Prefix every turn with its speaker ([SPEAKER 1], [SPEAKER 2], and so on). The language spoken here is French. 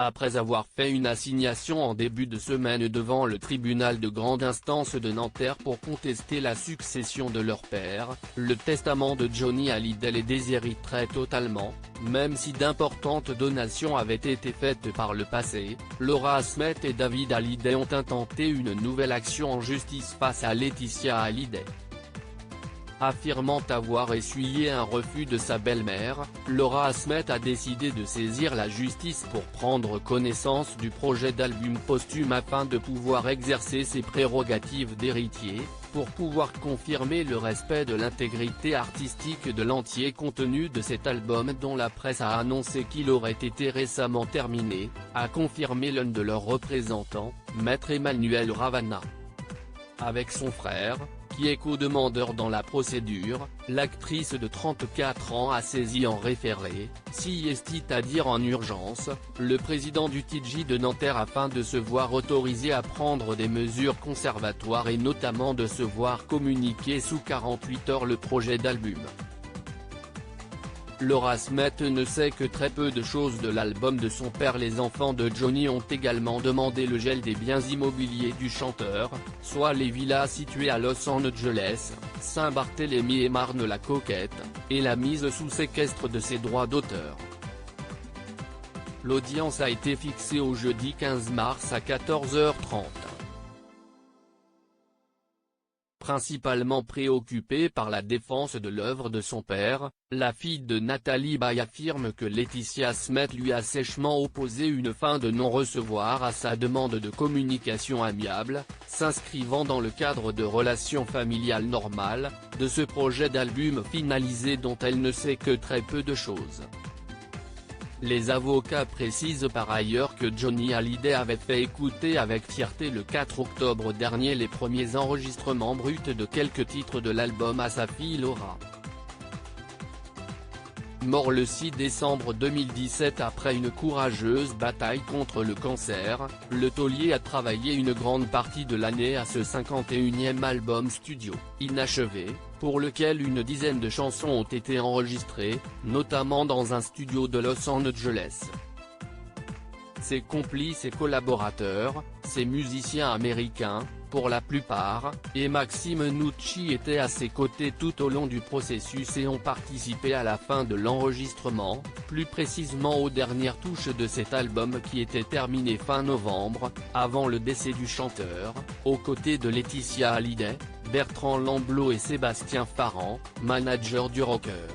[SPEAKER 1] Après avoir fait une assignation en début de semaine devant le tribunal de grande instance de Nanterre pour contester la succession de leur père, le testament de Johnny Hallyday les déshériterait totalement, même si d'importantes donations avaient été faites par le passé. Laura Asmet et David Hallyday ont intenté une nouvelle action en justice face à Laetitia Hallyday. Affirmant avoir essuyé un refus de sa belle-mère, Laura Asmet a décidé de saisir la justice pour prendre connaissance du projet d'album posthume afin de pouvoir exercer ses prérogatives d'héritier, pour pouvoir confirmer le respect de l'intégrité artistique de l'entier contenu de cet album dont la presse a annoncé qu'il aurait été récemment terminé, a confirmé l'un de leurs représentants, Maître Emmanuel Ravana. Avec son frère, qui est co-demandeur dans la procédure, l'actrice de 34 ans a saisi en référé, c'est-à-dire en urgence, le président du TJ de Nanterre afin de se voir autorisé à prendre des mesures conservatoires et notamment de se voir communiquer sous 48 heures le projet d'album. Laura Asmet ne sait que très peu de choses de l'album de son père. Les enfants de Johnny ont également demandé le gel des biens immobiliers du chanteur, soit les villas situées à Los Angeles, Saint-Barthélemy et Marne-la-Coquette, et la mise sous séquestre de ses droits d'auteur. L'audience a été fixée au jeudi 15 mars à 14h30. Principalement préoccupée par la défense de l'œuvre de son père, la fille de Nathalie Baye affirme que Laetitia Asmet lui a sèchement opposé une fin de non-recevoir à sa demande de communication amiable, s'inscrivant dans le cadre de relations familiales normales, de ce projet d'album finalisé dont elle ne sait que très peu de choses. Les avocats précisent par ailleurs que Johnny Hallyday avait fait écouter avec fierté le 4 octobre dernier les premiers enregistrements bruts de quelques titres de l'album à sa fille Laura. Mort le 6 décembre 2017 après une courageuse bataille contre le cancer, le taulier a travaillé une grande partie de l'année à ce 51e album studio, inachevé, pour lequel une dizaine de chansons ont été enregistrées, notamment dans un studio de Los Angeles. Ses complices et collaborateurs, ses musiciens américains, pour la plupart, et Maxime Nucci étaient à ses côtés tout au long du processus et ont participé à la fin de l'enregistrement, plus précisément aux dernières touches de cet album qui était terminé fin novembre, avant le décès du chanteur, aux côtés de Laetitia Hallyday, Bertrand Lamblot et Sébastien Farran, manager du rocker.